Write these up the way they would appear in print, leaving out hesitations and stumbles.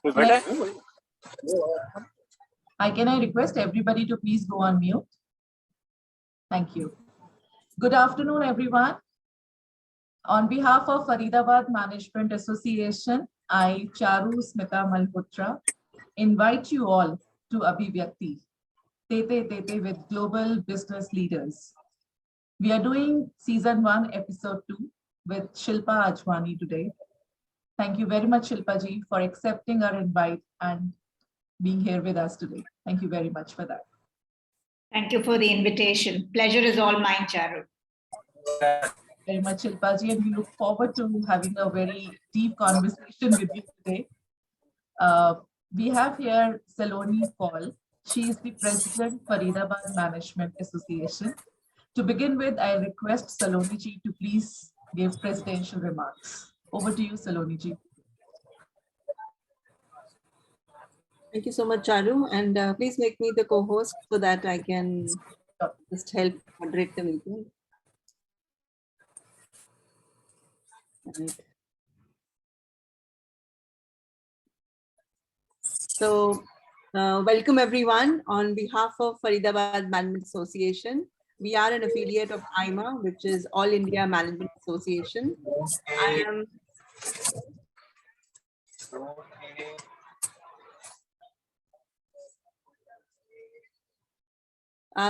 Can I request everybody to please go on mute? Thank you. Good afternoon, everyone. On behalf of Faridabad Management Association, I, Charu Smita Malhotra, invite you all to Abhivyakti, Tete Tete with global business leaders. We are doing season 1, episode 2 with Shilpa Ajwani today. Thank you very much, Shilpa ji, for accepting our invite and being here with us today. Thank you very much for that. Thank you for the invitation. Pleasure is all mine, Charu. Very much, Shilpa ji, and we look forward to having a very deep conversation with you today. We have here Saloni Paul. She is the president, Faridabad Management Association. To begin with, I request Saloni ji to please give presidential remarks. Over to you, Saloni ji. Thank you so much, Charu. And please make me the co-host so that I can just help moderate the meeting. Right. So, welcome everyone. On behalf of Faridabad Management Association, we are an affiliate of IMA, which is All India Management Association. I am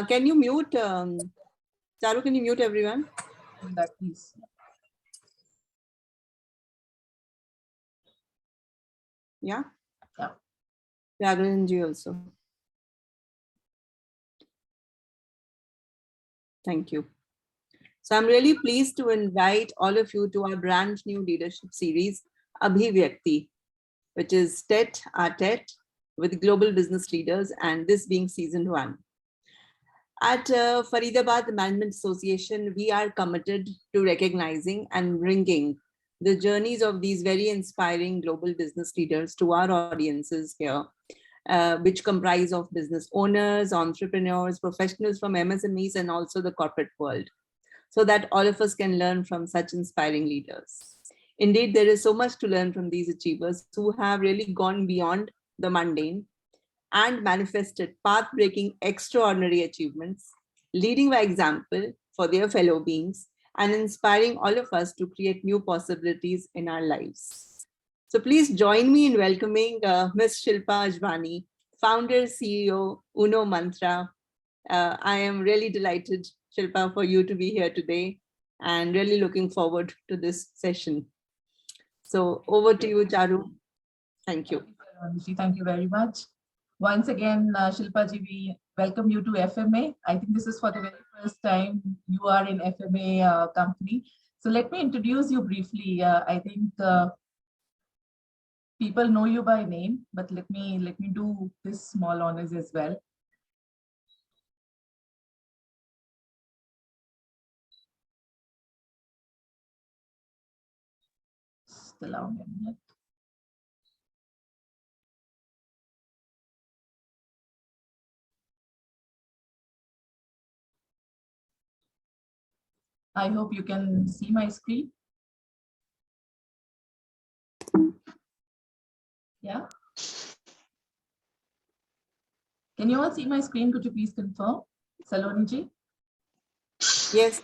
can you mute, Charu, can you mute everyone? That please. Yeah? Yeah. Raghavanji also. Thank you. So I'm really pleased to invite all of you to our brand new leadership series, Abhivyakti, which is TET with global business leaders, and this being season 1. At Faridabad Management Association, we are committed to recognizing and bringing the journeys of these very inspiring global business leaders to our audiences here, which comprise of business owners, entrepreneurs, professionals from MSMEs, and also the corporate world, so that all of us can learn from such inspiring leaders. Indeed, there is so much to learn from these achievers who have really gone beyond the mundane and manifested path-breaking extraordinary achievements, leading by example for their fellow beings and inspiring all of us to create new possibilities in our lives. So please join me in welcoming Ms. Shilpa Ajwani, founder, CEO, Uno Mantra. I am really delighted, Shilpa, for you to be here today and really looking forward to this session. So over to you, Charu. Thank you. Thank you very much. Once again, Shilpa ji, we welcome you to FMA. I think this is for the very first time you are in FMA company. So let me introduce you briefly. I think people know you by name, but let me do this small honors as well. Just allow me a minute. I hope you can see my screen. Yeah. Can you all see my screen? Could you please confirm? Saloni ji? Yes.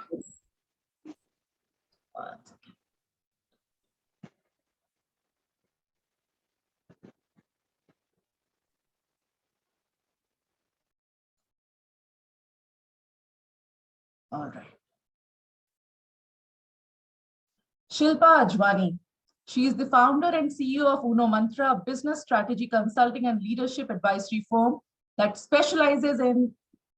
All right. Shilpa Ajwani. She is the founder and CEO of Uno Mantra, a business strategy consulting and leadership advisory firm that specializes in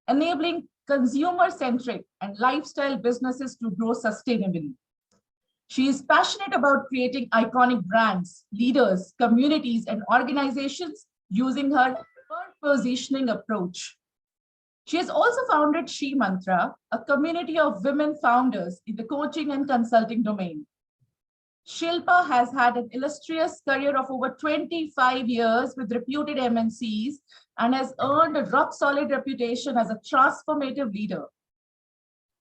enabling consumer-centric and lifestyle businesses to grow sustainably. She is passionate about creating iconic brands, leaders, communities, and organizations using her positioning approach. She has also founded She Mantra, a community of women founders in the coaching and consulting domain. Shilpa has had an illustrious career of over 25 years with reputed MNCs and has earned a rock-solid reputation as a transformative leader.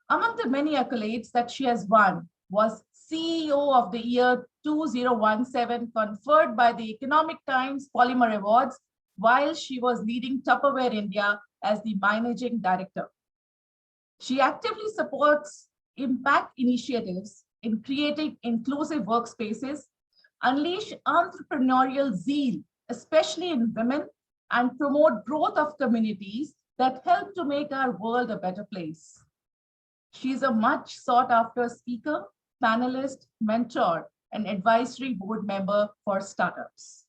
Among the many accolades that she has won was CEO of the Year 2017 conferred by the Economic Times Polymer Awards while she was leading Tupperware India as the managing director. She actively supports impact initiatives in creating inclusive workspaces, unleash entrepreneurial zeal, especially in women, and promote growth of communities that help to make our world a better place. She is a much sought after speaker, panelist, mentor, and advisory board member for startups.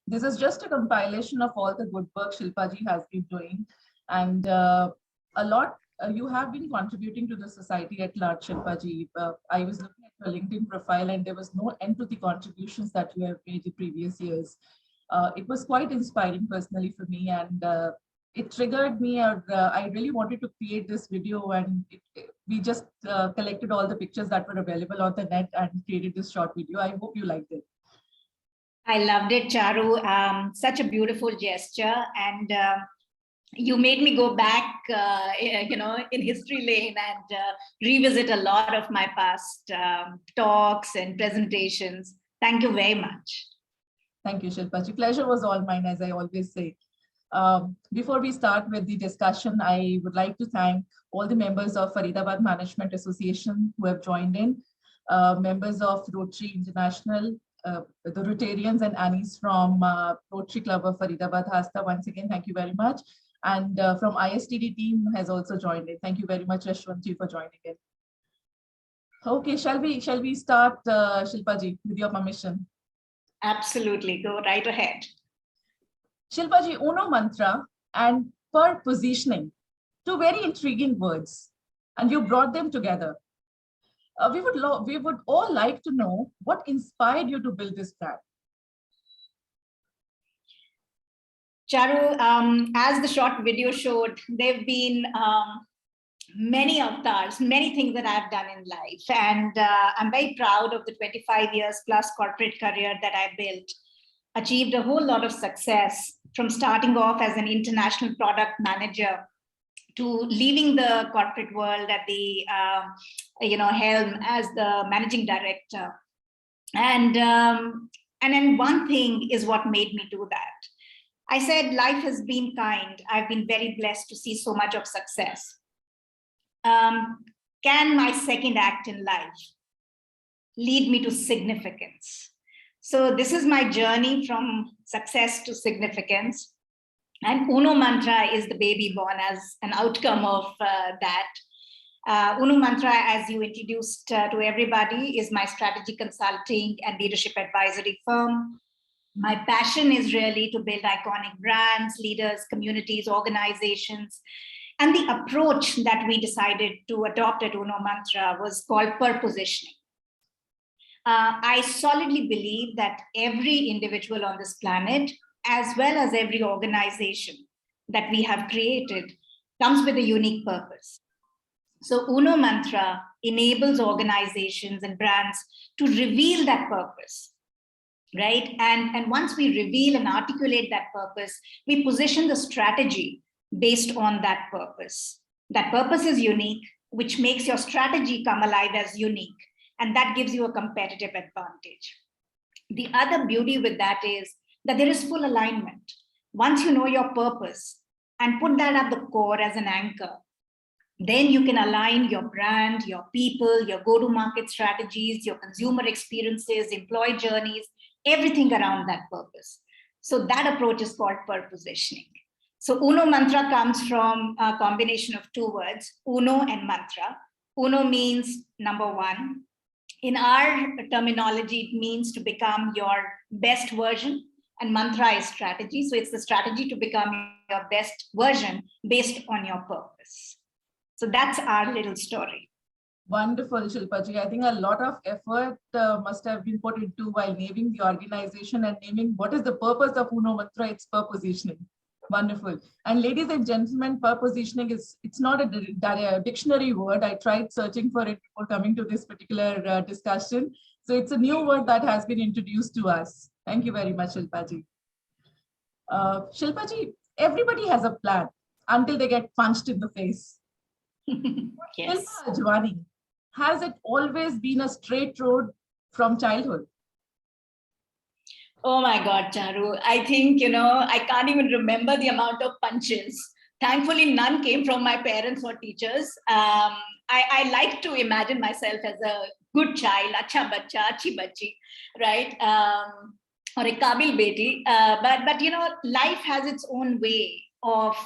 This is just a compilation of all the good work Shilpa ji has been doing, and a lot you have been contributing to the society at large, Shilpa ji. I was looking at your LinkedIn profile, and there was no end to the contributions that you have made in previous years. It was quite inspiring personally for me, and it triggered me. I really wanted to create this video, and we just collected all the pictures that were available on the net and created this short video. I hope you liked it. I loved it, Charu. Such a beautiful gesture. And you made me go back, in history lane and revisit a lot of my past talks and presentations. Thank you very much. Thank you, Shilpa ji. Pleasure was all mine, as I always say. Before we start with the discussion, I would like to thank all the members of Faridabad Management Association who have joined in, members of Rotary International, the Rotarians and Annies from Rotary Club of Faridabad Hasta. Once again, thank you very much. And from ISTD team has also joined in. Thank you very much, Rashwanti, for joining in. Okay, shall we start, Shilpa ji, with your permission? Absolutely, go right ahead. Shilpa ji, Uno mantra and per positioning, two very intriguing words, and you brought them together. We would all like to know what inspired you to build this brand. Charu, as the short video showed, there have been many avatars, many things that I've done in life. And I'm very proud of the 25 years plus corporate career that I built, achieved a whole lot of success from starting off as an international product manager to leaving the corporate world at the helm as the managing director. And then one thing is what made me do that. I said, life has been kind. I've been very blessed to see so much of success. Can my second act in life lead me to significance? So this is my journey from success to significance. And Uno Mantra is the baby born as an outcome of that. Uno Mantra, as you introduced to everybody, is my strategy consulting and leadership advisory firm. My passion is really to build iconic brands, leaders, communities, organizations. And the approach that we decided to adopt at Uno Mantra was called per positioning. I solidly believe that every individual on this planet, as well as every organization that we have created, comes with a unique purpose. So Uno Mantra enables organizations and brands to reveal that purpose, right? And once we reveal and articulate that purpose, we position the strategy based on that purpose. That purpose is unique. which makes your strategy come alive as unique. And that gives you a competitive advantage. The other beauty with that is that there is full alignment. Once you know your purpose and put that at the core as an anchor, then you can align your brand, your people, your go-to-market strategies, your consumer experiences, employee journeys, everything around that purpose. So that approach is called purpositioning. So Uno Mantra comes from a combination of two words, Uno and Mantra. Uno means number one. In our terminology, it means to become your best version, and mantra is strategy. So it's the strategy to become your best version based on your purpose. So that's our little story. Wonderful, Shilpaji. I think a lot of effort must have been put into while naming the organization and naming what is the purpose of Uno Mantra. It's purpositioning. Wonderful. And ladies and gentlemen, purpositioning it's not a dictionary word. I tried searching for it before coming to this particular discussion. So it's a new word that has been introduced to us. Thank you very much, Shilpaji. Shilpaji, everybody has a plan until they get punched in the face. Yes. Shilpa Ajwani, has it always been a straight road from childhood? Oh my God, Charu. I think, I can't even remember the amount of punches. Thankfully, none came from my parents or teachers. I like to imagine myself as a good child, acha bacha, achi bachi, right? Or a kabil beti. But life has its own way of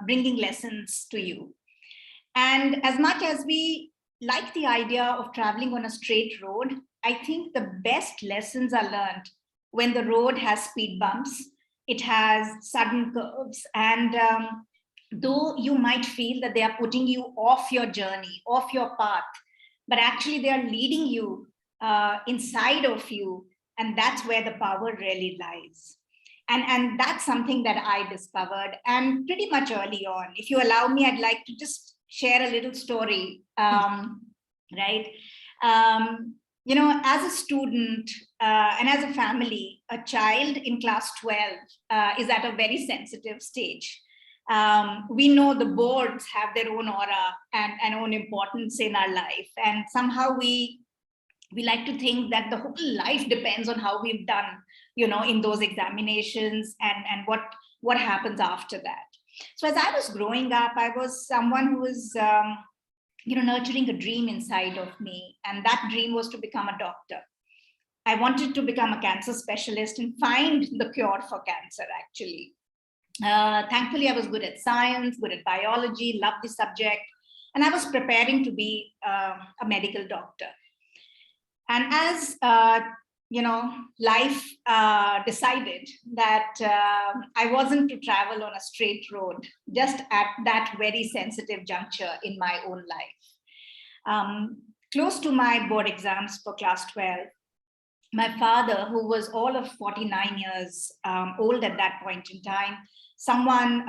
bringing lessons to you. And as much as we like the idea of traveling on a straight road, I think the best lessons are learned when the road has speed bumps, it has sudden curves, and though you might feel that they are putting you off your journey, off your path, but actually they are leading you inside of you, and that's where the power really lies. And that's something that I discovered, and pretty much early on. If you allow me, I'd like to just share a little story, right? As a student and as a family, a child in class 12 is at a very sensitive stage. We know the boards have their own aura and own importance in our life. And somehow we like to think that the whole life depends on how we've done, in those examinations and what happens after that. So as I was growing up, I was someone who was nurturing a dream inside of me. And that dream was to become a doctor. I wanted to become a cancer specialist and find the cure for cancer, actually. Thankfully, I was good at science, good at biology, loved the subject. And I was preparing to be a medical doctor. And as life decided that I wasn't to travel on a straight road, just at that very sensitive juncture in my own life. Close to my board exams for class 12, my father, who was all of 49 years old at that point in time, someone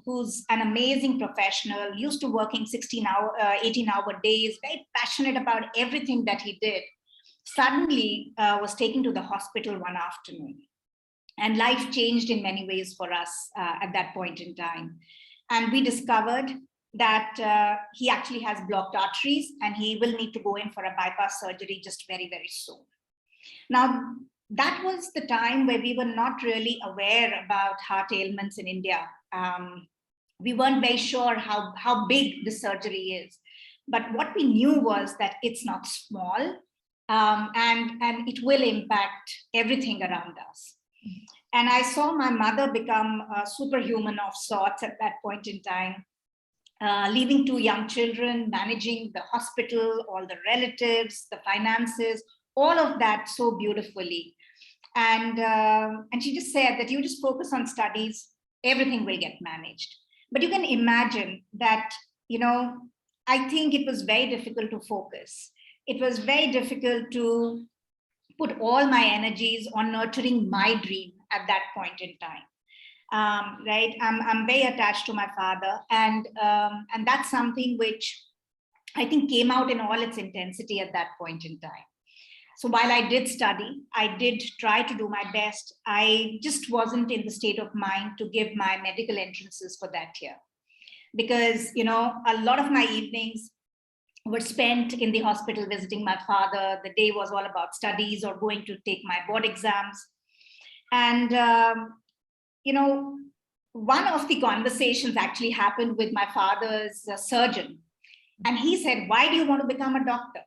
who's an amazing professional, used to working 18-hour days, very passionate about everything that he did, suddenly was taken to the hospital one afternoon. And life changed in many ways for us at that point in time. And we discovered that he actually has blocked arteries and he will need to go in for a bypass surgery just very, very soon. Now, that was the time where we were not really aware about heart ailments in India. We weren't very sure how big the surgery is. But what we knew was that it's not small. And it will impact everything around us. And I saw my mother become a superhuman of sorts at that point in time, leaving 2 young children, managing the hospital, all the relatives, the finances, all of that so beautifully. And she just said that you just focus on studies, everything will get managed. But you can imagine that, I think it was very difficult to focus. It was very difficult to put all my energies on nurturing my dream at that point in time. Right? I'm very attached to my father, and that's something which I think came out in all its intensity at that point in time. So while I did study, I did try to do my best. I just wasn't in the state of mind to give my medical entrances for that year. Because, a lot of my evenings, were spent in the hospital visiting my father. The day was all about studies or going to take my board exams. And, one of the conversations actually happened with my father's surgeon. And he said, "Why do you want to become a doctor?"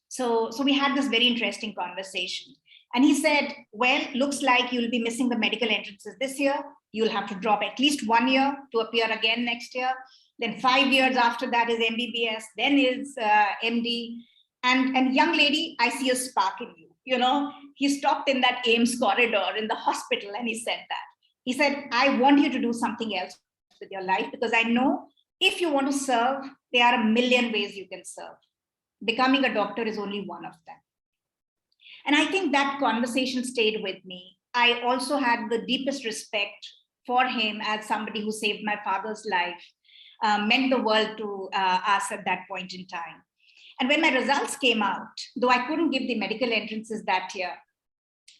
So we had this very interesting conversation. And he said, "Well, looks like you'll be missing the medical entrances this year. You'll have to drop at least 1 year to appear again next year. Then 5 years after that is MBBS, then is MD. And young lady, I see a spark in you." He stopped in that AIMS corridor in the hospital and he said that. He said, "I want you to do something else with your life, because I know if you want to serve, there are a million ways you can serve. Becoming a doctor is only one of them." And I think that conversation stayed with me. I also had the deepest respect for him as somebody who saved my father's life, meant the world to us at that point in time. And when my results came out, though I couldn't give the medical entrances that year,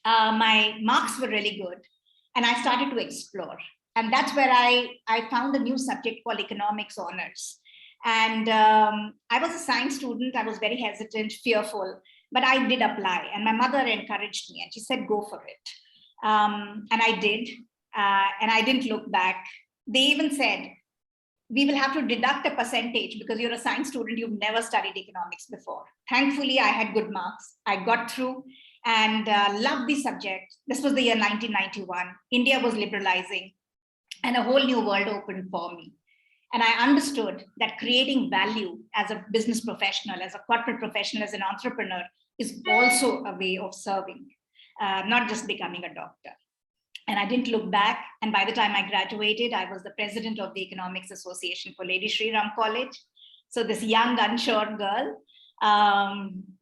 my marks were really good. And I started to explore. And that's where I found a new subject called economics honors. And I was a science student. I was very hesitant, fearful, but I did apply. And my mother encouraged me and she said, "Go for it." And I did. And I didn't look back. They even said, "We will have to deduct a percentage because you're a science student. You've never studied economics before." Thankfully, I had good marks. I got through and loved the subject. This was the year 1991. India was liberalizing and a whole new world opened for me. And I understood that creating value as a business professional, as a corporate professional, as an entrepreneur is also a way of serving, not just becoming a doctor. And I didn't look back. And by the time I graduated, I was the president of the Economics Association for Lady Shri Ram College. So this young, unsure girl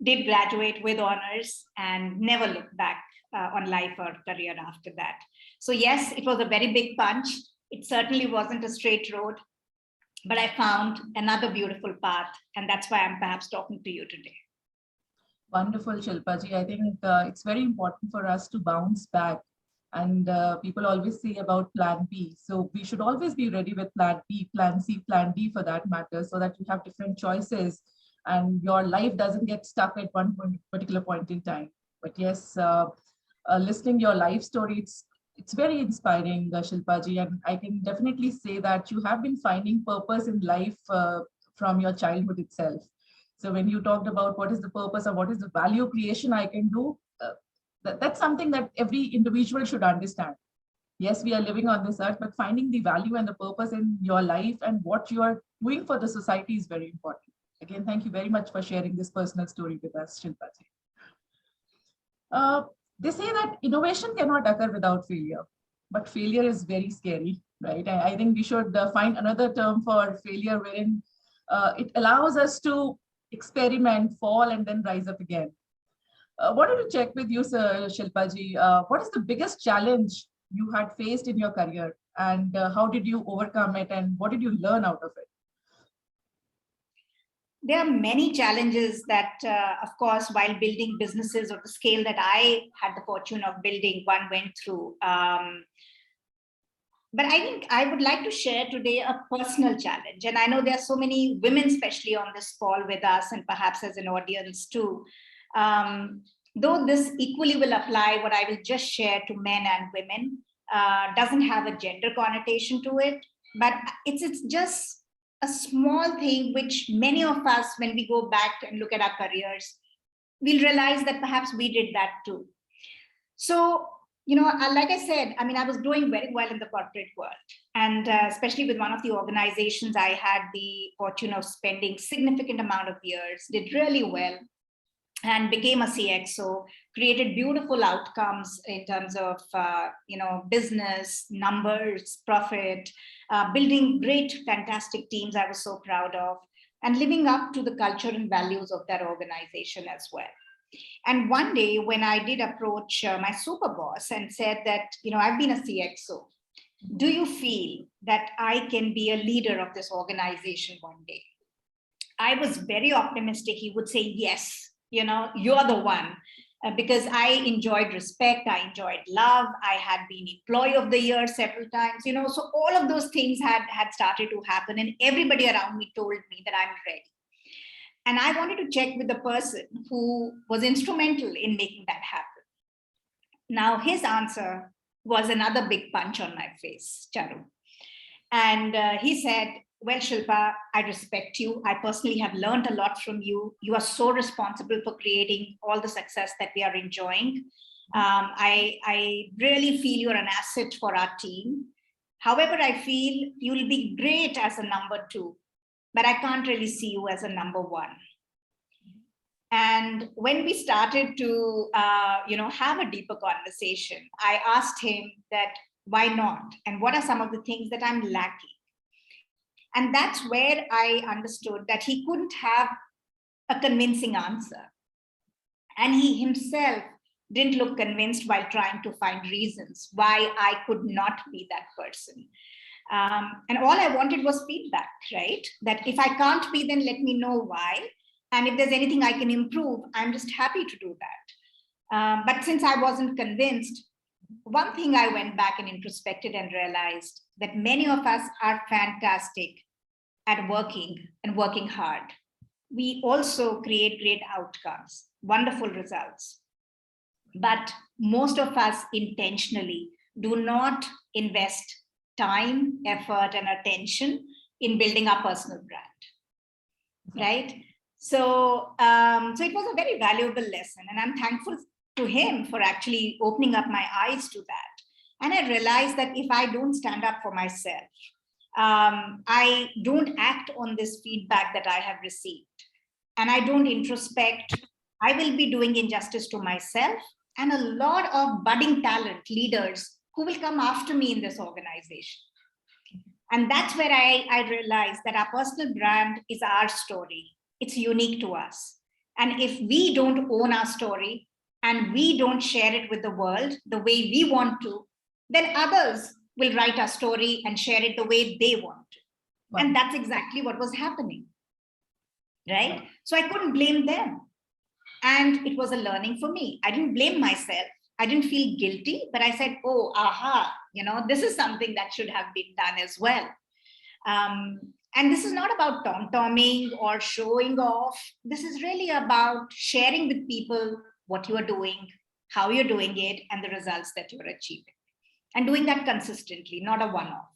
did graduate with honors and never looked back on life or career after that. So yes, it was a very big punch. It certainly wasn't a straight road, but I found another beautiful path. And that's why I'm perhaps talking to you today. Wonderful, Shilpaji. I think it's very important for us to bounce back. And people always say about plan B. So we should always be ready with plan B, plan C, plan D for that matter, so that you have different choices and your life doesn't get stuck at one particular point in time. But yes, listening your life story, it's very inspiring, Shilpaji. And I can definitely say that you have been finding purpose in life from your childhood itself. So when you talked about what is the purpose or what is the value creation I can do, that's something that every individual should understand. Yes, we are living on this earth, but finding the value and the purpose in your life and what you are doing for the society is very important. Again, thank you very much for sharing this personal story with us, Shilpaji. They say that innovation cannot occur without failure, but failure is very scary, right? I think we should find another term for failure wherein it allows us to experiment, fall, and then rise up again. Wanted to check with you, Sir Shilpaji, what is the biggest challenge you had faced in your career, and how did you overcome it, and what did you learn out of it? There are many challenges that, of course, while building businesses of the scale that I had the fortune of building, one went through. But I think I would like to share today a personal challenge. And I know there are so many women, especially on this call with us, and perhaps as an audience too. Though this equally will apply, what I will just share to men and women doesn't have a gender connotation to it, but it's just a small thing which many of us, when we go back and look at our careers, we'll realize that perhaps we did that too. So, like I said, I mean, I was doing very well in the corporate world, and especially with one of the organizations, I had the fortune of spending significant amount of years, did really well, and became a CXO, created beautiful outcomes in terms of, business, numbers, profit, building great, fantastic teams I was so proud of, and living up to the culture and values of that organization as well. And one day when I did approach my super boss and said that, I've been a CXO, do you feel that I can be a leader of this organization one day? I was very optimistic. He would say, yes, you're the one, because I enjoyed respect. I enjoyed love. I had been employee of the year several times, so all of those things had started to happen, and everybody around me told me that I'm ready. And I wanted to check with the person who was instrumental in making that happen. Now, his answer was another big punch on my face, Charu. And he said, well, Shilpa, I respect you. I personally have learned a lot from you. You are so responsible for creating all the success that we are enjoying. I really feel you're an asset for our team. However, I feel you'll be great as a number 2, but I can't really see you as a number 1. And when we started to, have a deeper conversation, I asked him that why not? And what are some of the things that I'm lacking? And that's where I understood that he couldn't have a convincing answer. And he himself didn't look convinced while trying to find reasons why I could not be that person. And all I wanted was feedback, right? That if I can't be, then let me know why. And if there's anything I can improve, I'm just happy to do that. But since I wasn't convinced, one thing I went back and introspected and realized that many of us are fantastic at working and working hard. We also create great outcomes, wonderful results. But most of us intentionally do not invest time, effort, and attention in building our personal brand, right? So it was a very valuable lesson, and I'm thankful to him for actually opening up my eyes to that. And I realized that if I don't stand up for myself, I don't act on this feedback that I have received, and I don't introspect, I will be doing injustice to myself and a lot of budding talent leaders who will come after me in this organization. And that's where I realized that our personal brand is our story. It's unique to us. And if we don't own our story and we don't share it with the world the way we want to, then others will write our story and share it the way they want to. Wow. And that's exactly what was happening, right? So I couldn't blame them. And it was a learning for me. I didn't blame myself. I didn't feel guilty, but I said, oh, aha, this is something that should have been done as well. And this is not about tom-tomming or showing off. This is really about sharing with people what you are doing, how you're doing it, and the results that you're achieving. And doing that consistently, not a one-off.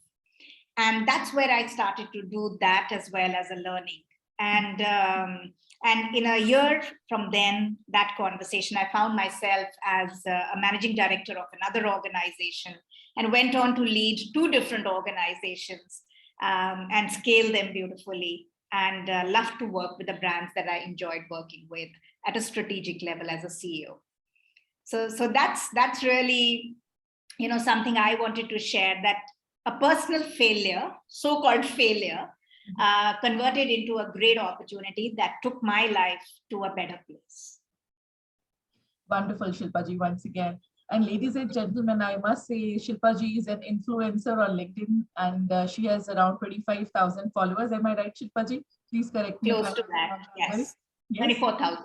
And that's where I started to do that as well as a learning. And in a year from then, that conversation, I found myself as a managing director of another organization and went on to lead 2 different organizations and scale them beautifully, and love to work with the brands that I enjoyed working with at a strategic level as a CEO. So that's really, something I wanted to share, that a personal failure, so-called failure, converted into a great opportunity that took my life to a better place. Wonderful, Shilpa ji, once again. And ladies and gentlemen, I must say Shilpa ji is an influencer on LinkedIn, and she has around 25,000 followers. Am I right, Shilpa ji? Please correct me. Close to that, yes. 24,000.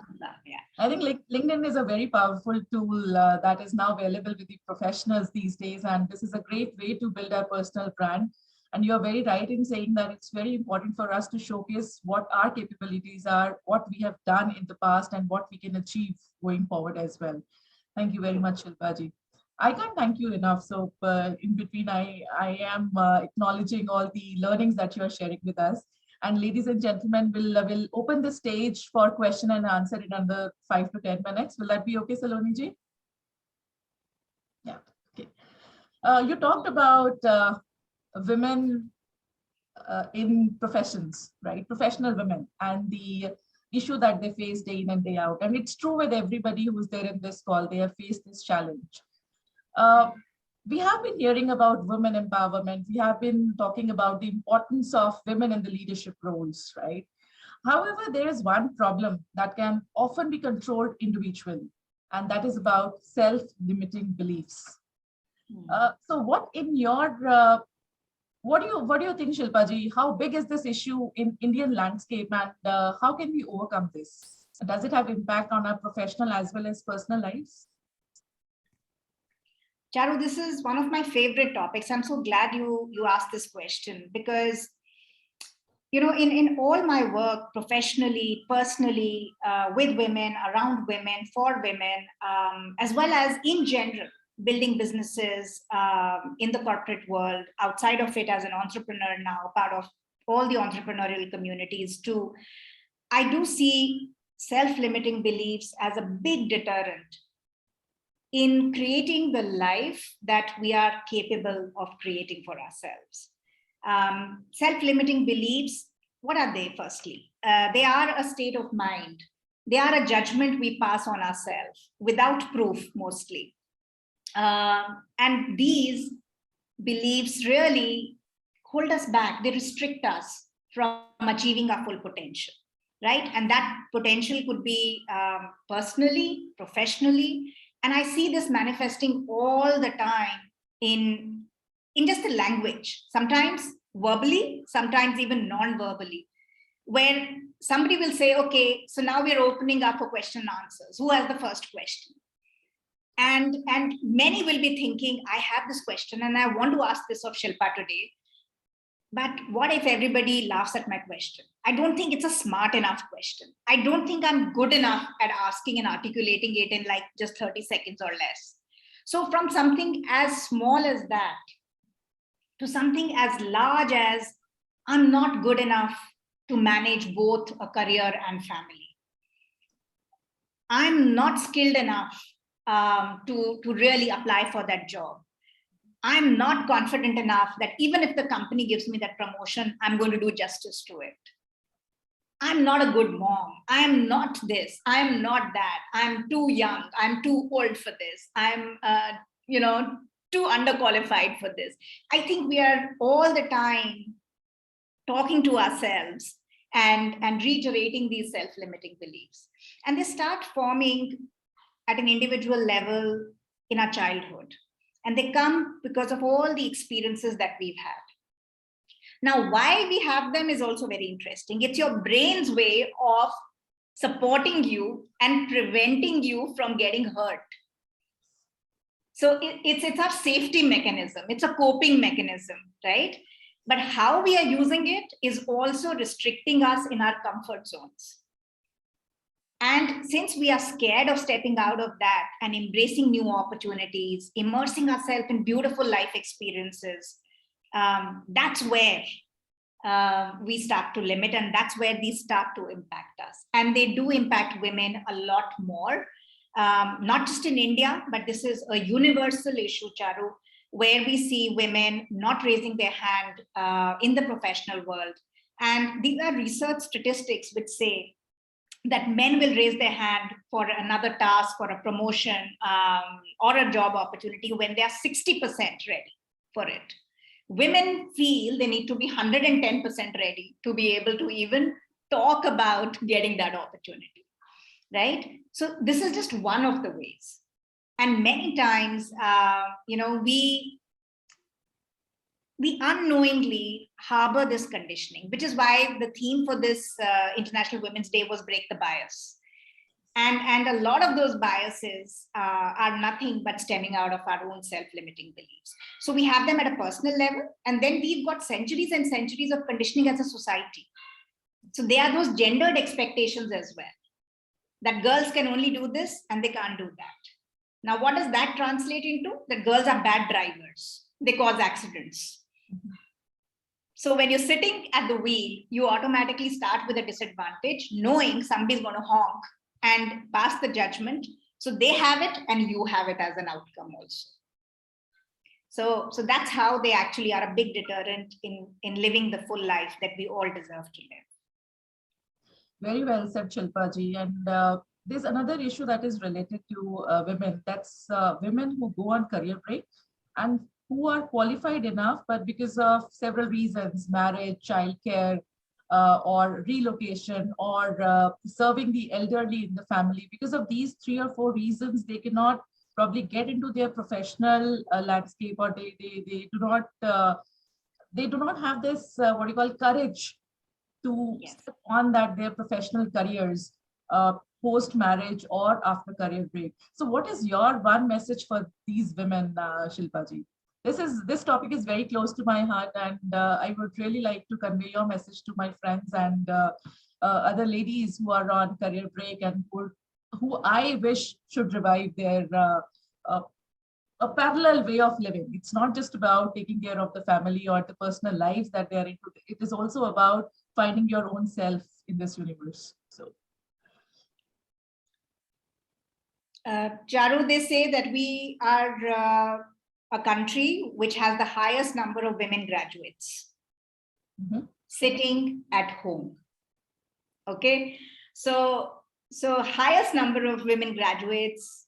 Yeah. I think LinkedIn is a very powerful tool that is now available with the professionals these days. And this is a great way to build our personal brand. And you're very right in saying that it's very important for us to showcase what our capabilities are, what we have done in the past, and what we can achieve going forward as well. Thank you very much, Shilpa ji. I can't thank you enough. So in between, I am acknowledging all the learnings that you are sharing with us. And ladies and gentlemen, we'll open the stage for question and answer in under 5 to 10 minutes. Will that be okay, Saloni ji? Yeah, okay. You talked about women in professions, right? Professional women, and the issue that they face day in and day out. And it's true with everybody who's there in this call, they have faced this challenge. We have been hearing about women empowerment. We have been talking about the importance of women in the leadership roles, right? However, there is one problem that can often be controlled individually, and that is about self-limiting beliefs. So what in your, what do you think, Shilpa ji? How big is this issue in Indian landscape, and how can we overcome this? Does it have impact on our professional as well as personal lives? Charu, this is one of my favorite topics. I'm so glad you asked this question, because in all my work, professionally, personally, with women, around women, for women, as well as in general, building businesses in the corporate world, outside of it as an entrepreneur now, part of all the entrepreneurial communities too, I do see self-limiting beliefs as a big deterrent in creating the life that we are capable of creating for ourselves. Self-limiting beliefs, what are they? Firstly, they are a state of mind. They are a judgment we pass on ourselves without proof, mostly. And these beliefs really hold us back. They restrict us from achieving our full potential, right? And that potential could be personally, professionally. And I see this manifesting all the time in just the language, sometimes verbally, sometimes even non-verbally, where somebody will say, okay, so now we're opening up for question and answers. Who has the first question? And many will be thinking, I have this question and I want to ask this of Shilpa today. But what if everybody laughs at my question? I don't think it's a smart enough question. I don't think I'm good enough at asking and articulating it in like just 30 seconds or less. So from something as small as that to something as large as I'm not good enough to manage both a career and family. I'm not skilled enough to really apply for that job. I'm not confident enough that even if the company gives me that promotion, I'm going to do justice to it. I'm not a good mom. I'm not this. I'm not that. I'm too young. I'm too old for this. I'm, too underqualified for this. I think we are all the time talking to ourselves and reiterating these self-limiting beliefs. And they start forming at an individual level in our childhood. And they come because of all the experiences that we've had. Now, why we have them is also very interesting. It's your brain's way of supporting you and preventing you from getting hurt. So it's our safety mechanism. It's a coping mechanism, right? But how we are using it is also restricting us in our comfort zones. And since we are scared of stepping out of that and embracing new opportunities, immersing ourselves in beautiful life experiences, that's where we start to limit, and that's where these start to impact us. And they do impact women a lot more, not just in India, but this is a universal issue, Charu, where we see women not raising their hand in the professional world. And these are research statistics which say that men will raise their hand for another task or a promotion or a job opportunity when they are 60% ready for it. Women feel they need to be 110% ready to be able to even talk about getting that opportunity, right? So this is just one of the ways. And many times, we unknowingly harbor this conditioning, which is why the theme for this International Women's Day was Break the Bias. And a lot of those biases are nothing but stemming out of our own self-limiting beliefs. So we have them at a personal level, and then we've got centuries and centuries of conditioning as a society. So they are those gendered expectations as well, that girls can only do this and they can't do that. Now, what does that translate into? That girls are bad drivers. They cause accidents. So when you're sitting at the wheel, you automatically start with a disadvantage, knowing somebody's going to honk and pass the judgment. So they have it and you have it as an outcome also. So that's how they actually are a big deterrent in living the full life that we all deserve to live. Very well said, Shilpa ji. And there's another issue that is related to women. That's women who go on career break and who are qualified enough, but because of several reasons, marriage, childcare, or relocation, or serving the elderly in the family, because of these 3 or 4 reasons, they cannot probably get into their professional landscape, or they do not have this courage to step on that their professional careers post marriage or after career break. So what is your one message for these women, Shilpa ji? this topic is very close to my heart, and I would really like to convey your message to my friends and other ladies who are on career break and who I wish should revive their uh, a parallel way of living. It's not just about taking care of the family or the personal lives that they are into. It is also about finding your own self in this universe. So, Charu, they say that we are a country which has the highest number of women graduates sitting at home. Okay, so highest number of women graduates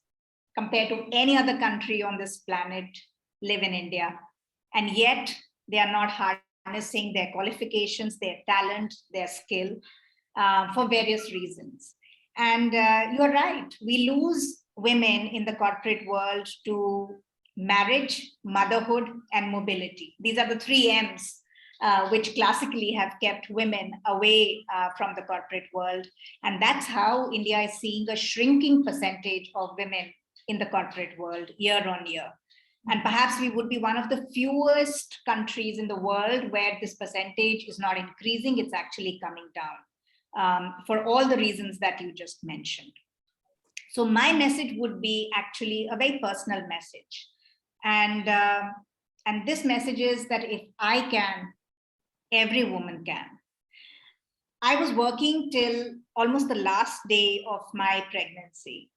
compared to any other country on this planet live in India, and yet they are not harnessing their qualifications, their talent, their skill for various reasons. And you're right, we lose women in the corporate world to marriage, motherhood, and mobility. These are the 3 M's which classically have kept women away from the corporate world. And that's how India is seeing a shrinking percentage of women in the corporate world year on year. And perhaps we would be one of the fewest countries in the world where this percentage is not increasing, it's actually coming down for all the reasons that you just mentioned. So my message would be actually a very personal message. And this message is that if I can, every woman can. I was working till almost the last day of my pregnancy.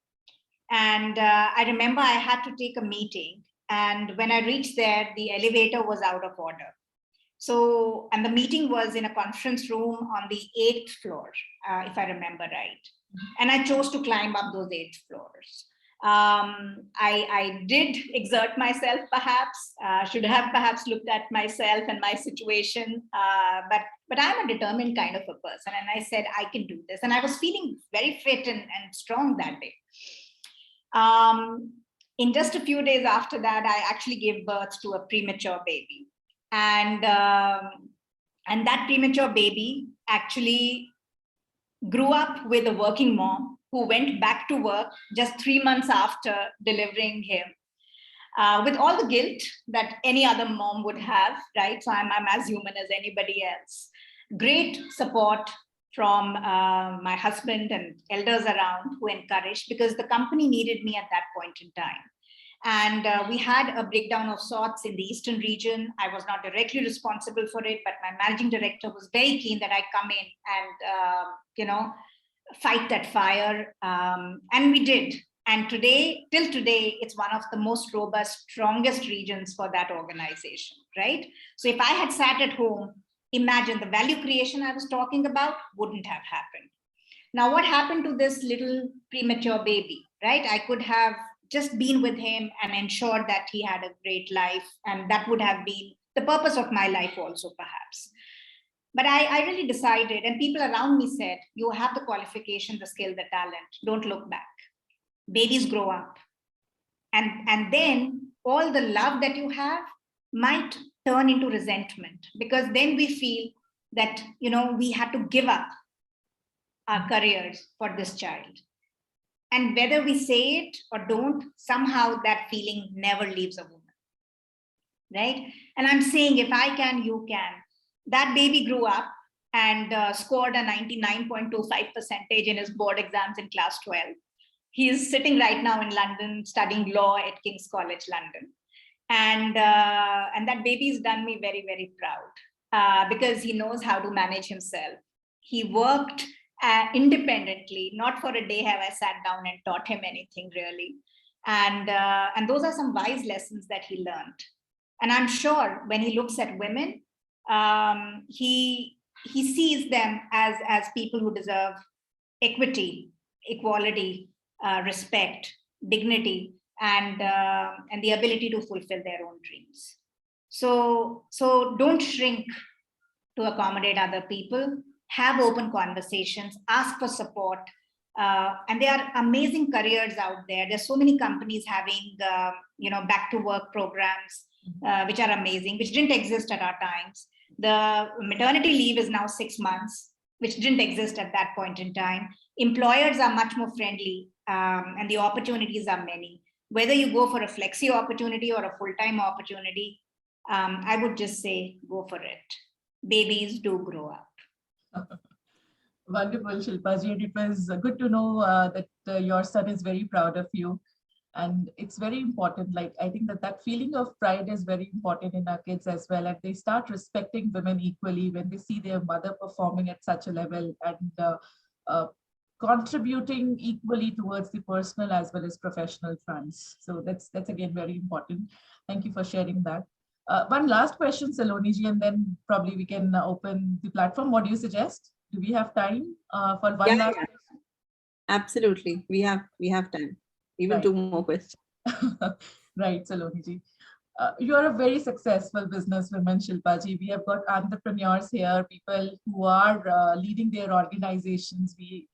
And I remember I had to take a meeting. And when I reached there, the elevator was out of order. So, and the meeting was in a conference room on the 8th floor, if I remember right. And I chose to climb up those 8 floors. I did exert myself, perhaps, should have perhaps looked at myself and my situation, but I'm a determined kind of a person. And I said, I can do this. And I was feeling very fit and strong that day. In just a few days after that, I actually gave birth to a premature baby. And that premature baby actually grew up with a working mom who went back to work just 3 months after delivering him, with all the guilt that any other mom would have, right? So I'm as human as anybody else. Great support from my husband and elders around who encouraged, because the company needed me at that point in time. And we had a breakdown of sorts in the Eastern region. I was not directly responsible for it, but my managing director was very keen that I come in and, fight that fire. And we did. And today, till today, it's one of the most robust, strongest regions for that organization, right? So if I had sat at home, imagine the value creation I was talking about wouldn't have happened. Now, what happened to this little premature baby, right? I could have just been with him and ensured that he had a great life. And that would have been the purpose of my life also, perhaps. But I really decided, and people around me said, you have the qualification, the skill, the talent, don't look back. Babies grow up. And then all the love that you have might turn into resentment, because then we feel that, we had to give up our careers for this child. And whether we say it or don't, somehow that feeling never leaves a woman, right? And I'm saying, if I can, you can. That baby grew up and scored a 99.25% in his board exams in class 12. He is sitting right now in London studying law at King's College, London. And that baby has done me very, very proud because he knows how to manage himself. He worked independently. Not for a day have I sat down and taught him anything really. And those are some wise lessons that he learned. And I'm sure when he looks at women, he sees them as people who deserve equity, equality, respect, dignity, and the ability to fulfill their own dreams. So don't shrink to accommodate other people. Have open conversations, ask for support, and there are amazing careers out there. There's so many companies having back to work programs, which are amazing, which didn't exist at our times. The maternity leave is now 6 months, which didn't exist at that point in time. Employers are much more friendly, and the opportunities are many. whether you go for a flexi opportunity or a full-time opportunity, I would just say go for it. Babies do grow up. Wonderful, Shilpaji. And it was good to know that your son is very proud of you. And it's very important. Like, I think that feeling of pride is very important in our kids as well. And they start respecting women equally when they see their mother performing at such a level and contributing equally towards the personal as well as professional fronts. So that's again very important. Thank you for sharing that. One last question, Saloni ji, and then probably we can open the platform. What do you suggest? Do we have time for one last question? Absolutely. We have time. Even Right. 2 more questions. Right, Saloni ji. You are a very successful businesswoman, Shilpa ji. We have got entrepreneurs here, people who are leading their organizations. We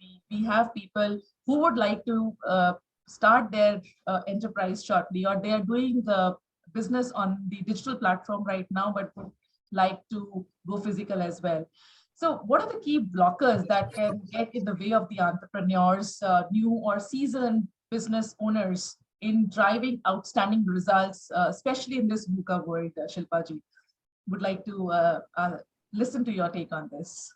have people who would like to start their enterprise shortly, or they are doing the business on the digital platform right now, but would like to go physical as well. So what are the key blockers that can get in the way of the entrepreneurs, new or seasoned business owners, in driving outstanding results, especially in this VUCA world, Shilpa ji? Would like to listen to your take on this.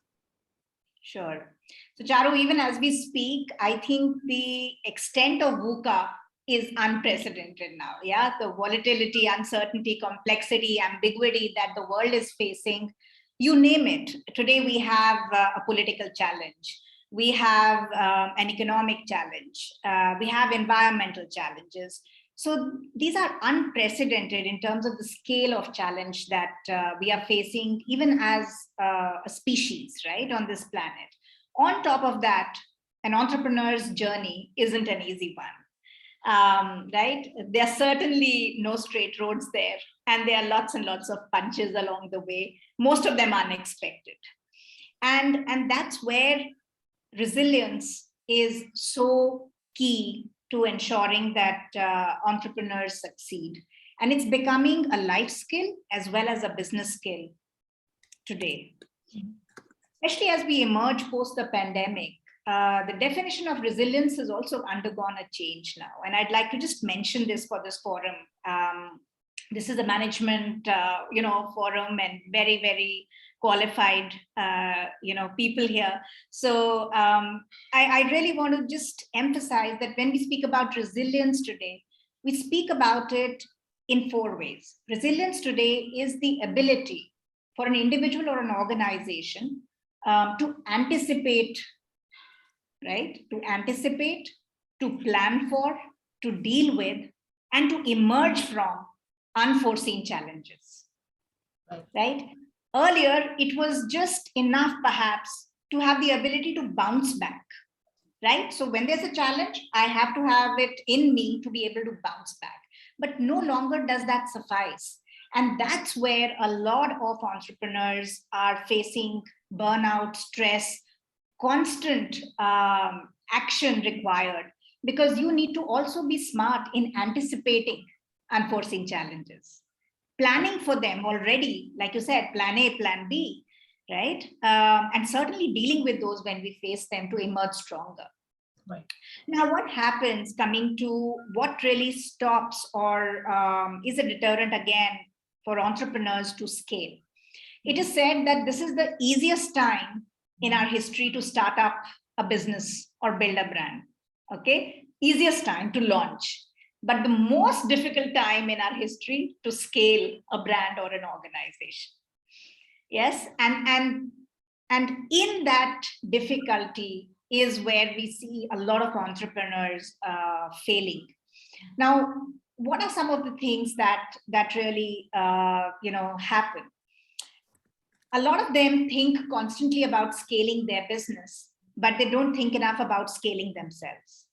Sure. So Charu, even as we speak, I think the extent of VUCA is unprecedented now. Yeah, the volatility, uncertainty, complexity, ambiguity that the world is facing, you name it. Today we have a political challenge. We have an economic challenge. We have environmental challenges. So these are unprecedented in terms of the scale of challenge that we are facing, even as a species, right, on this planet. On top of that, an entrepreneur's journey isn't an easy one, right? There are certainly no straight roads there, and there are lots and lots of punches along the way, most of them unexpected. And that's where resilience is so key to ensuring that entrepreneurs succeed. And it's becoming a life skill as well as a business skill today. Especially as we emerge post the pandemic, the definition of resilience has also undergone a change now. And I'd like to just mention this for this forum. This is a management, forum, and very, very qualified, people here. So I really want to just emphasize that when we speak about resilience today, we speak about it in 4 ways. Resilience today is the ability for an individual or an organization to anticipate, right? To anticipate, to plan for, to deal with, and to emerge from unforeseen challenges, right? Earlier, it was just enough perhaps to have the ability to bounce back, right? So when there's a challenge, I have to have it in me to be able to bounce back. But no longer does that suffice. And that's where a lot of entrepreneurs are facing burnout, stress, constant action required, because you need to also be smart in anticipating unforeseen challenges, planning for them already, like you said, plan A, plan B, right? And certainly dealing with those when we face them to emerge stronger. Right. Now, what happens, coming to what really stops or is a deterrent again for entrepreneurs to scale? It is said that this is the easiest time in our history to start up a business or build a brand, okay? Easiest time to launch, but the most difficult time in our history to scale a brand or an organization. Yes, and in that difficulty is where we see a lot of entrepreneurs failing. Now, what are some of the things that really happen? A lot of them think constantly about scaling their business, but they don't think enough about scaling themselves.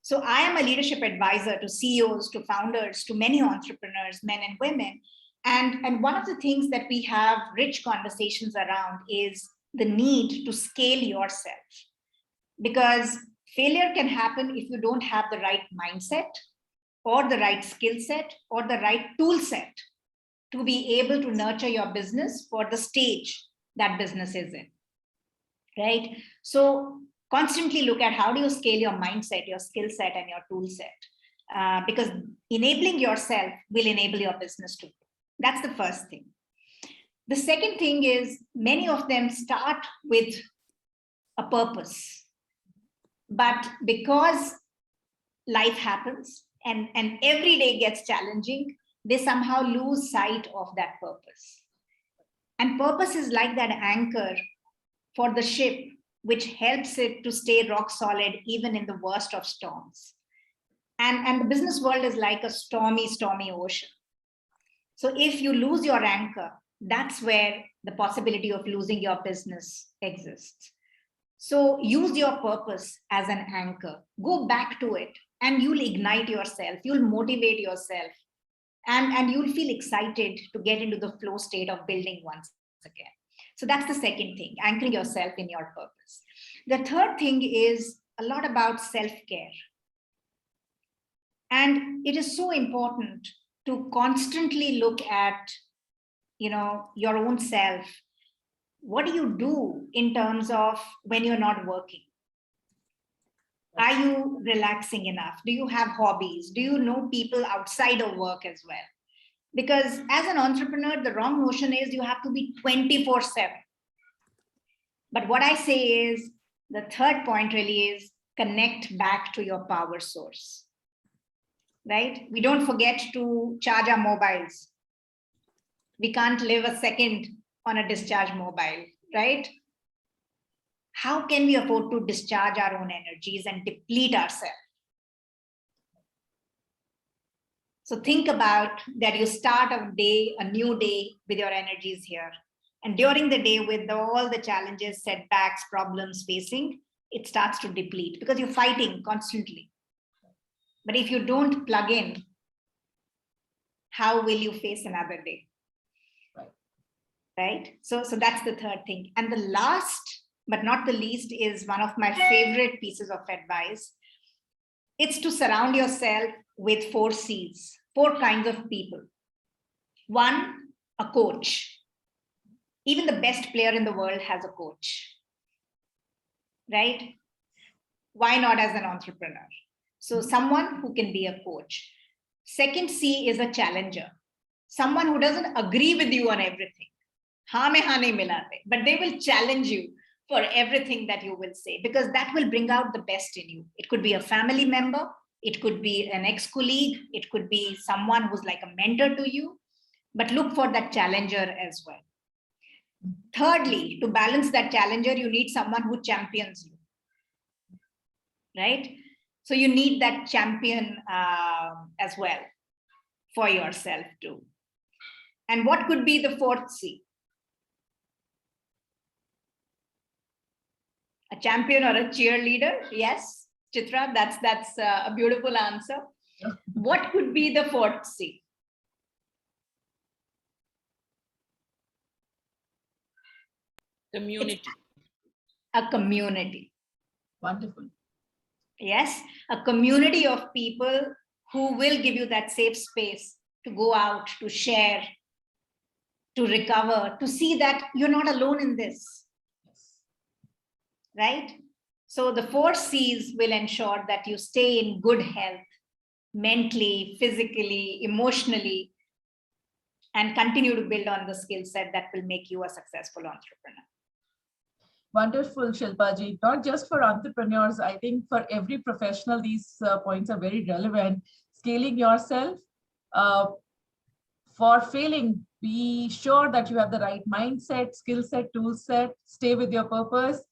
So I am a leadership advisor to CEOs, to founders, to many entrepreneurs, men and women. And one of the things that we have rich conversations around is the need to scale yourself. Because failure can happen if you don't have the right mindset or the right skill set or the right tool set to be able to nurture your business for the stage that business is in, right? So constantly look at how do you scale your mindset, your skill set, and your tool set. because enabling yourself will enable your business to grow. That's the first thing. The second thing is many of them start with a purpose, but because life happens and every day gets challenging, they somehow lose sight of that purpose. And purpose is like that anchor for the ship, which helps it to stay rock solid even in the worst of storms. And the business world is like a stormy ocean. So if you lose your anchor, that's where the possibility of losing your business exists. So use your purpose as an anchor, go back to it, and you'll ignite yourself, you'll motivate yourself, and you'll feel excited to get into the flow state of building once again. So that's the second thing, anchoring yourself in your purpose. The third thing is a lot about self-care. And it is so important to constantly look at, your own self. What do you do in terms of when you're not working? Are you relaxing enough? Do you have hobbies? Do you know people outside of work as well? Because as an entrepreneur, the wrong notion is you have to be 24/7. But what I say is the third point really is connect back to your power source, right? We don't forget to charge our mobiles. We can't live a second on a discharged mobile, right? How can we afford to discharge our own energies and deplete ourselves? So think about that you start a day, a new day with your energies here. And during the day with all the challenges, setbacks, problems facing, it starts to deplete because you're fighting constantly. But if you don't plug in, how will you face another day? Right? So that's the third thing. And the last, but not the least, is one of my favorite pieces of advice. It's to surround yourself with 4 C's, 4 kinds of people. 1, a coach. Even the best player in the world has a coach, right? Why not as an entrepreneur? So someone who can be a coach. Second C is a challenger. Someone who doesn't agree with you on everything. Haan mein haan nahi milate, but they will challenge you for everything that you will say, because that will bring out the best in you. It could be a family member, it could be an ex-colleague, it could be someone who's like a mentor to you, but look for that challenger as well. Thirdly, to balance that challenger, you need someone who champions you, right? So you need that champion as well for yourself too. And what could be the 4th C? A champion or a cheerleader? Yes, Chitra, that's a beautiful answer. What could be the 4th C? Community. A community. Wonderful. Yes, a community of people who will give you that safe space to go out, to share, to recover, to see that you're not alone in this. Right? So the 4 C's will ensure that you stay in good health, mentally, physically, emotionally, and continue to build on the skill set that will make you a successful entrepreneur. Wonderful, Shilpa ji. Not just for entrepreneurs, I think for every professional, these points are very relevant. Scaling yourself. For failing, be sure that you have the right mindset, skill set, tool set, stay with your purpose.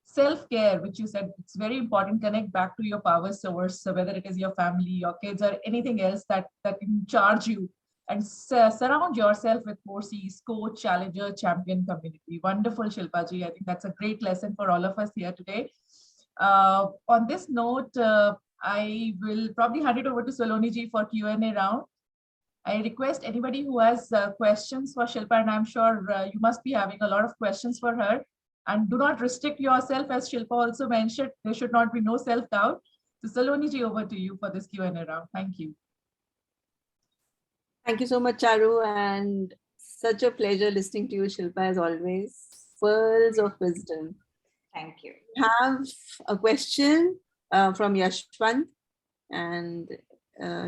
Self-care, which you said, it's very important. Connect back to your power source, so whether it is your family, your kids, or anything else that can charge you. And surround yourself with 4 C's: coach, challenger, champion, community. Wonderful, Shilpa ji. I think that's a great lesson for all of us here today. On this note, I will probably hand it over to Saloni ji for Q&A round. I request anybody who has questions for Shilpa, and I'm sure you must be having a lot of questions for her. And do not restrict yourself, as Shilpa also mentioned. There should not be no self-doubt. So Saloni ji, over to you for this Q&A round. Thank you. Thank you so much, Charu, and such a pleasure listening to you, Shilpa, as always. Pearls of wisdom. Thank you. We have a question from Yashwant. And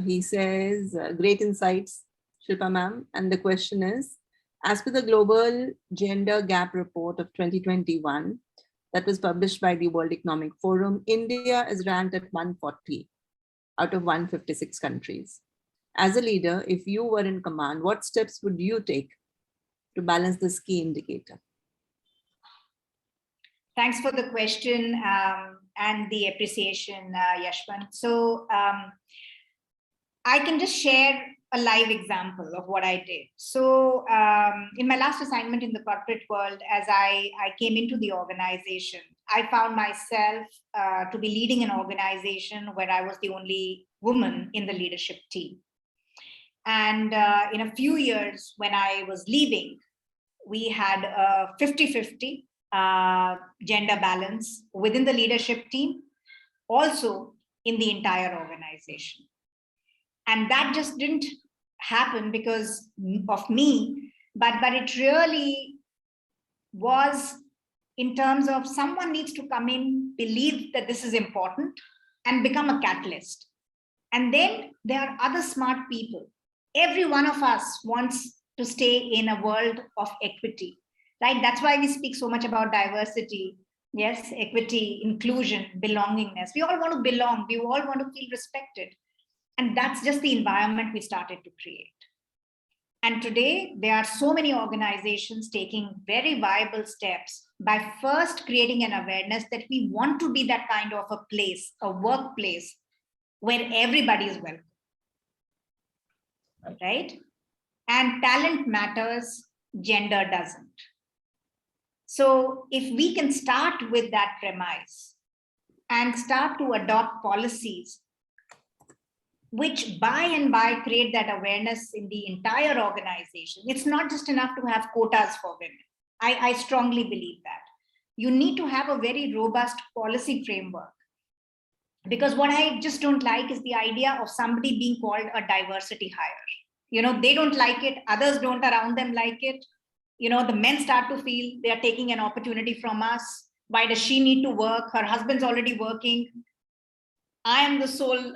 he says, great insights, Shilpa ma'am. And the question is, as per the Global Gender Gap Report of 2021, that was published by the World Economic Forum, India is ranked at 140 out of 156 countries. As a leader, if you were in command, what steps would you take to balance this key indicator? Thanks for the question and the appreciation, Yashwant. So I can just share a live example of what I did. So in my last assignment in the corporate world, as I came into the organization, I found myself to be leading an organization where I was the only woman in the leadership team. And in a few years when I was leaving, we had a 50-50 gender balance within the leadership team, also in the entire organization. And that just didn't happen because of me, but it really was in terms of someone needs to come in, believe that this is important, and become a catalyst. And then there are other smart people. Every one of us wants to stay in a world of equity, right? That's why we speak so much about diversity. Yes, equity, inclusion, belongingness. We all want to belong. We all want to feel respected. And that's just the environment we started to create. And today, there are so many organizations taking very viable steps by first creating an awareness that we want to be that kind of a place, a workplace where everybody is welcome, right? And talent matters, gender doesn't. So if we can start with that premise and start to adopt policies which by and by create that awareness in the entire organization. It's not just enough to have quotas for women. I strongly believe that. You need to have a very robust policy framework. Because what I just don't like is the idea of somebody being called a diversity hire. You know, they don't like it, others don't around them like it. You know, the men start to feel they are taking an opportunity from us. Why does she need to work? Her husband's already working. I am the sole,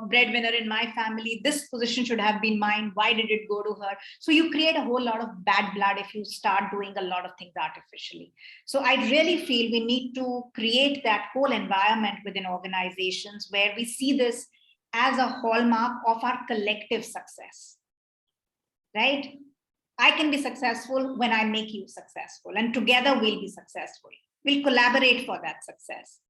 breadwinner in my family. This position should have been mine. Why did it go to her? So you create a whole lot of bad blood if you start doing a lot of things artificially. So I really feel we need to create that whole environment within organizations where we see this as a hallmark of our collective success, right? I can be successful when I make you successful, and together we'll be successful. We'll collaborate for that success.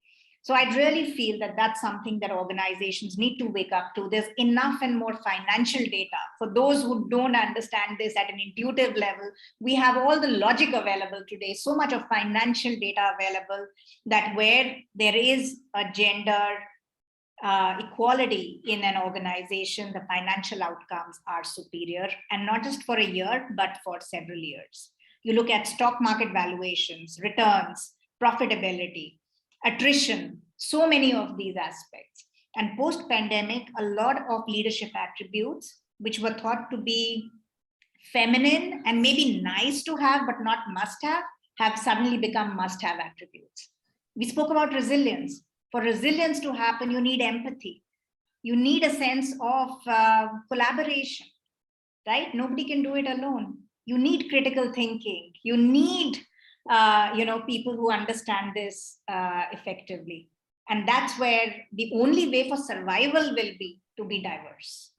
So I really feel that that's something that organizations need to wake up to. There's enough and more financial data. For those who don't understand this at an intuitive level, we have all the logic available today, so much of financial data available that where there is a gender equality in an organization, the financial outcomes are superior, and not just for a year, but for several years. You look at stock market valuations, returns, profitability, attrition, so many of these aspects. And post-pandemic, a lot of leadership attributes, which were thought to be feminine and maybe nice to have, but not must have suddenly become must-have attributes. We spoke about resilience. For resilience to happen, you need empathy. You need a sense of collaboration, right? Nobody can do it alone. You need critical thinking. You need people who understand this effectively. And that's where the only way for survival will be to be diverse.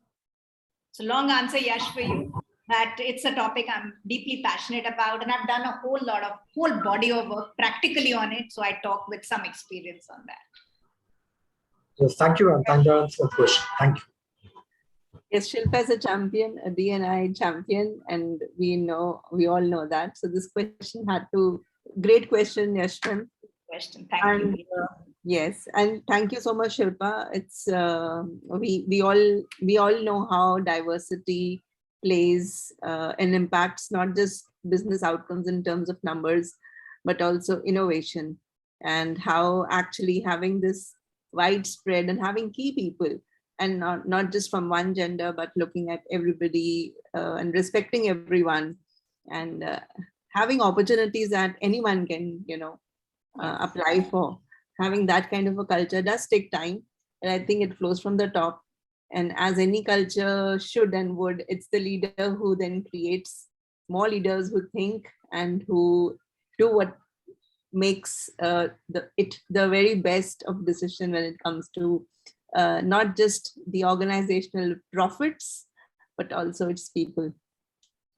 So long answer, Yash, for you. That it's a topic I'm deeply passionate about, and I've done a whole body of work practically on it. So I talk with some experience on that. Yes, thank you, and thank you for the question. Thank you. Yes, Shilpa is a champion, a D&I champion, and we all know that. So this question great question, Yashwant. Question, thank you. Yes, and thank you so much, Shilpa. It's we all know how diversity plays and impacts not just business outcomes in terms of numbers, but also innovation, and how actually having this widespread and having key people, and not just from one gender, but looking at everybody and respecting everyone, and having opportunities that anyone can apply for. Having that kind of a culture does take time, And I think it flows from the top. And as any culture should and would, it's the leader who then creates more leaders who think and who do what makes the very best of decision when it comes to not just the organizational profits, but also its people.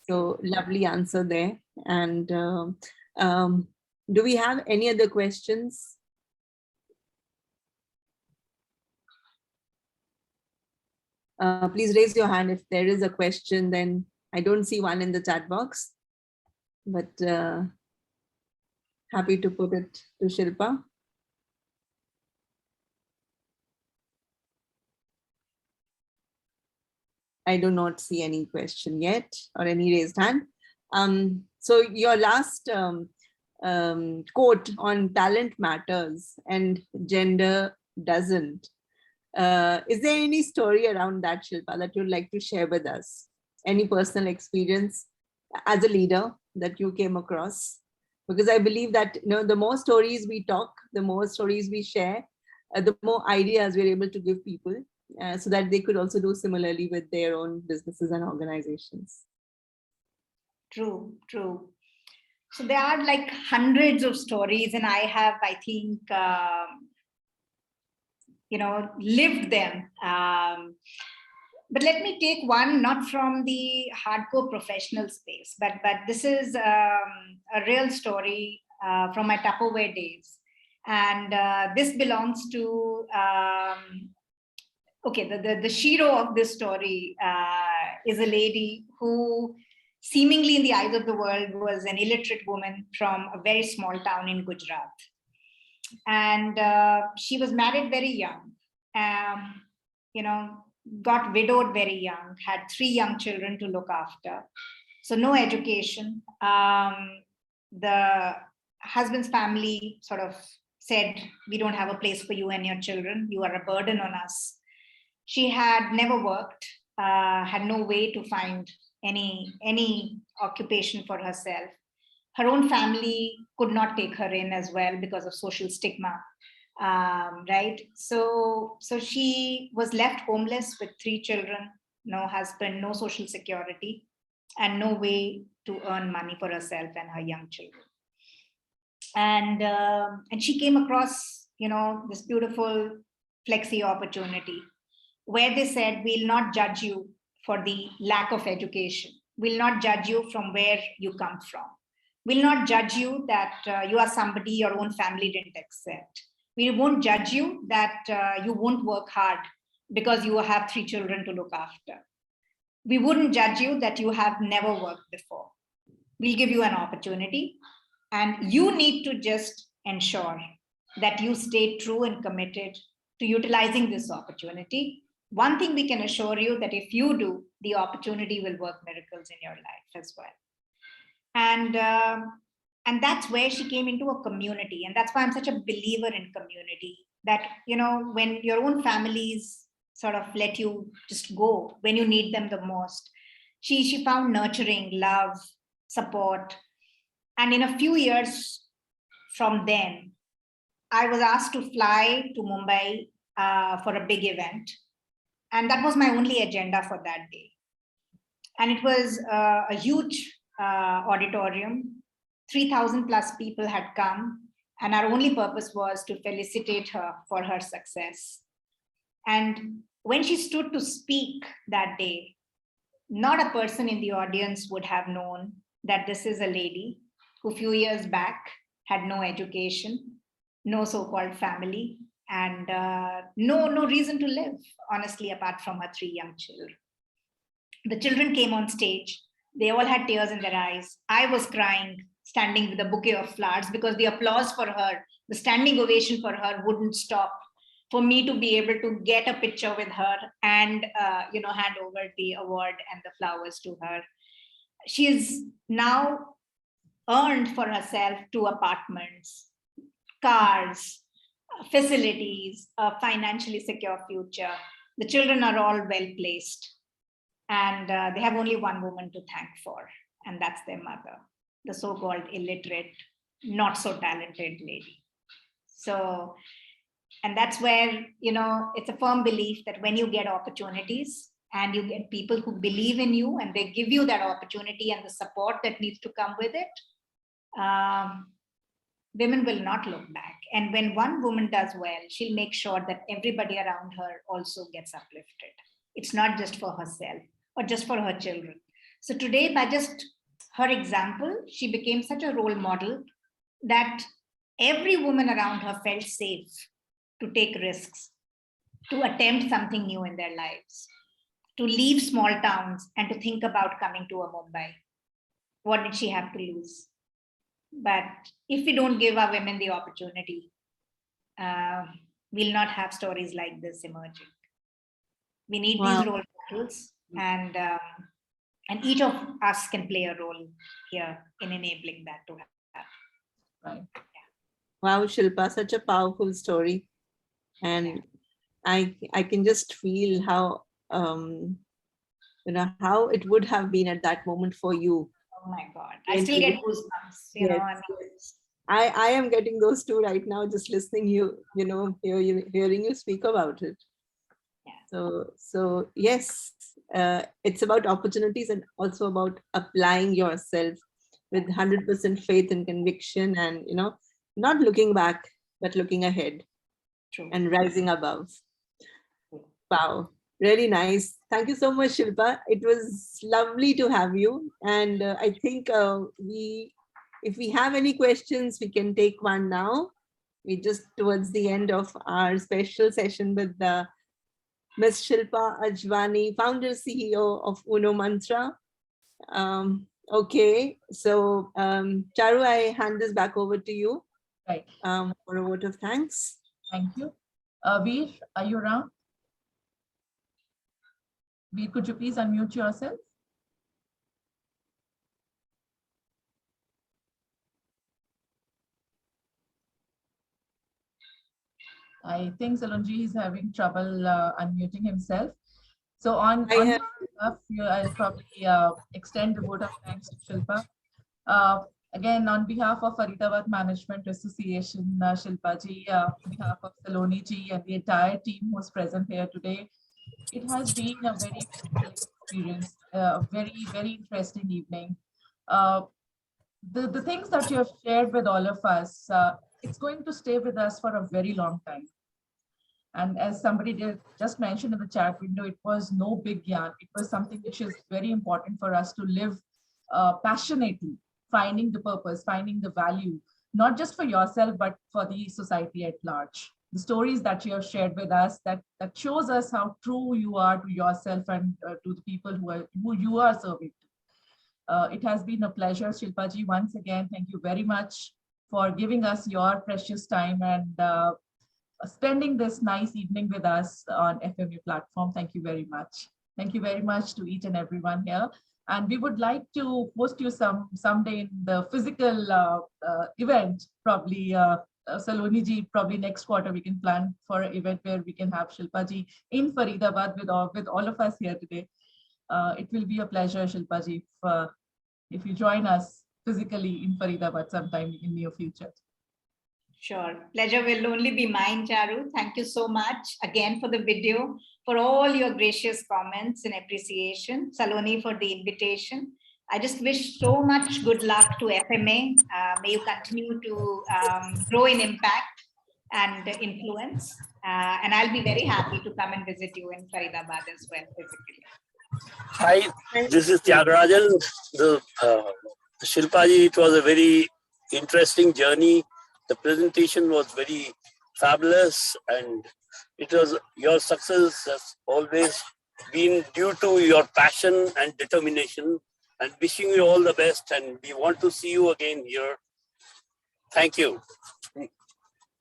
So lovely answer there. And do we have any other questions? Please raise your hand if there is a question. Then I don't see one in the chat box, but happy to put it to Shilpa. I do not see any question yet or any raised hand. So your last quote on talent matters and gender doesn't. Is there any story around that, Shilpa, that you'd like to share with us? Any personal experience as a leader that you came across? Because I believe that the more stories we talk, the more stories we share, the more ideas we're able to give people, so that they could also do similarly with their own businesses and organizations. True, true. So there are like hundreds of stories, and I have, I think, lived them. But let me take one, not from the hardcore professional space, but this is a real story from my Tupperware days. And this belongs to, the hero of this story is a lady who seemingly in the eyes of the world was an illiterate woman from a very small town in Gujarat. And she was married very young, got widowed very young, had 3 young children to look after. So no education. The husband's family sort of said, we don't have a place for you and your children. You are a burden on us. She had never worked, had no way to find any occupation for herself. Her own family could not take her in as well because of social stigma, right? So she was left homeless with 3 children, no husband, no social security, and no way to earn money for herself and her young children. And she came across, this beautiful flexi opportunity where they said, we'll not judge you for the lack of education. We'll not judge you from where you come from. We'll not judge you that you are somebody your own family didn't accept. We won't judge you that you won't work hard because you have 3 children to look after. We wouldn't judge you that you have never worked before. We'll give you an opportunity, and you need to just ensure that you stay true and committed to utilizing this opportunity. One thing we can assure you that if you do, the opportunity will work miracles in your life as well. And that's where she came into a community. And that's why I'm such a believer in community, that, when your own families sort of let you just go when you need them the most, she found nurturing, love, support. And in a few years from then, I was asked to fly to Mumbai for a big event. And that was my only agenda for that day. And it was a huge auditorium. 3,000 plus people had come. And our only purpose was to felicitate her for her success. And when she stood to speak that day, not a person in the audience would have known that this is a lady who a few years back had no education, no so-called family, and no reason to live, honestly, apart from her 3 young children. The children came on stage. They all had tears in their eyes. I was crying, standing with a bouquet of flowers, because the applause for her, the standing ovation for her wouldn't stop for me to be able to get a picture with her and hand over the award and the flowers to her. She is now earned for herself 2 apartments, cars, facilities, a financially secure future. The children are all well placed, and they have only one woman to thank for, and that's their mother, the so-called illiterate, not so talented lady. So And that's where, it's a firm belief that when you get opportunities and you get people who believe in you and they give you that opportunity and the support that needs to come with it, women will not look back. And when one woman does well, she'll make sure that everybody around her also gets uplifted. It's not just for herself or just for her children. So today, by just her example, she became such a role model that every woman around her felt safe to take risks, to attempt something new in their lives, to leave small towns and to think about coming to a Mumbai. What did she have to lose? But if we don't give our women the opportunity, we'll not have stories like this emerging. We need these role models, and each of us can play a role here in enabling that to happen. Right. Wow, Shilpa, such a powerful story. And I can just feel how, how it would have been at that moment for you. Oh my God, I still get goosebumps, Yes. I am getting those too right now, just listening hearing you speak about it. Yeah. So yes, it's about opportunities and also about applying yourself with 100% faith and conviction, and not looking back but looking ahead. True. And rising above. Wow, really nice. Thank you so much, Shilpa. It was lovely to have you. And I think if we have any questions, we can take one now. We're just towards the end of our special session with Ms. Shilpa Ajwani, founder CEO of Uno Mantra. Okay, so Charu, I hand this back over to you. Right. For a vote of thanks. Thank you. Veer, are you around? Veer, could you please unmute yourself? I think Salonji is having trouble unmuting himself. So on behalf, I'll probably extend the vote of thanks to Shilpa. Again, on behalf of Faridabad Management Association, Shilpa ji, on behalf of Saloni ji and the entire team who's present here today, it has been a very fulfilling experience, a very, very interesting evening. The things that you have shared with all of us, it's going to stay with us for a very long time. And as somebody just mentioned in the chat window, it was no big yarn. It was something which is very important for us to live passionately, finding the purpose, finding the value, not just for yourself, but for the society at large. The stories that you have shared with us, that shows us how true you are to yourself and to the people who you are serving. It has been a pleasure, Shilpa ji. Once again, thank you very much for giving us your precious time and spending this nice evening with us on FMU platform. Thank you very much. Thank you very much to each and everyone here. And we would like to host you someday in the physical event, probably Saloni ji, probably next quarter we can plan for an event where we can have Shilpa ji in Faridabad with all of us here today. It will be a pleasure, Shilpa ji, if you join us physically in Faridabad sometime in near future. Sure. Pleasure will only be mine, Charu. Thank you so much again for the video, for all your gracious comments and appreciation. Saloni for the invitation. I just wish so much good luck to FMA. May you continue to grow in impact and influence. And I'll be very happy to come and visit you in Faridabad as well physically. Hi, this is Tyagarajan. Shilpa ji, it was a very interesting journey. The presentation was very fabulous, and it was your success has always been due to your passion and determination, and wishing you all the best, and we want to see you again here. Thank you.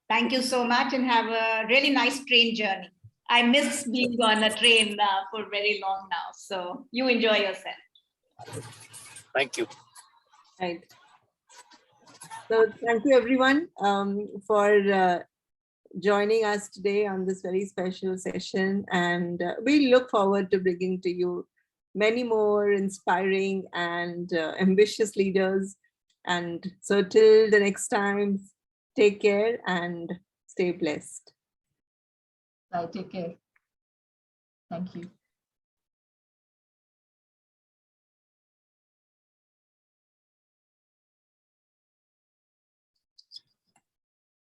Thank you so much, and have a really nice train journey. I miss being on a train for very long now, so you enjoy yourself. Thank you. Right. So thank you everyone for joining us today on this very special session, and we look forward to bringing to you many more inspiring and ambitious leaders. And so till the next time, take care and stay blessed. Bye. Take care. Thank you.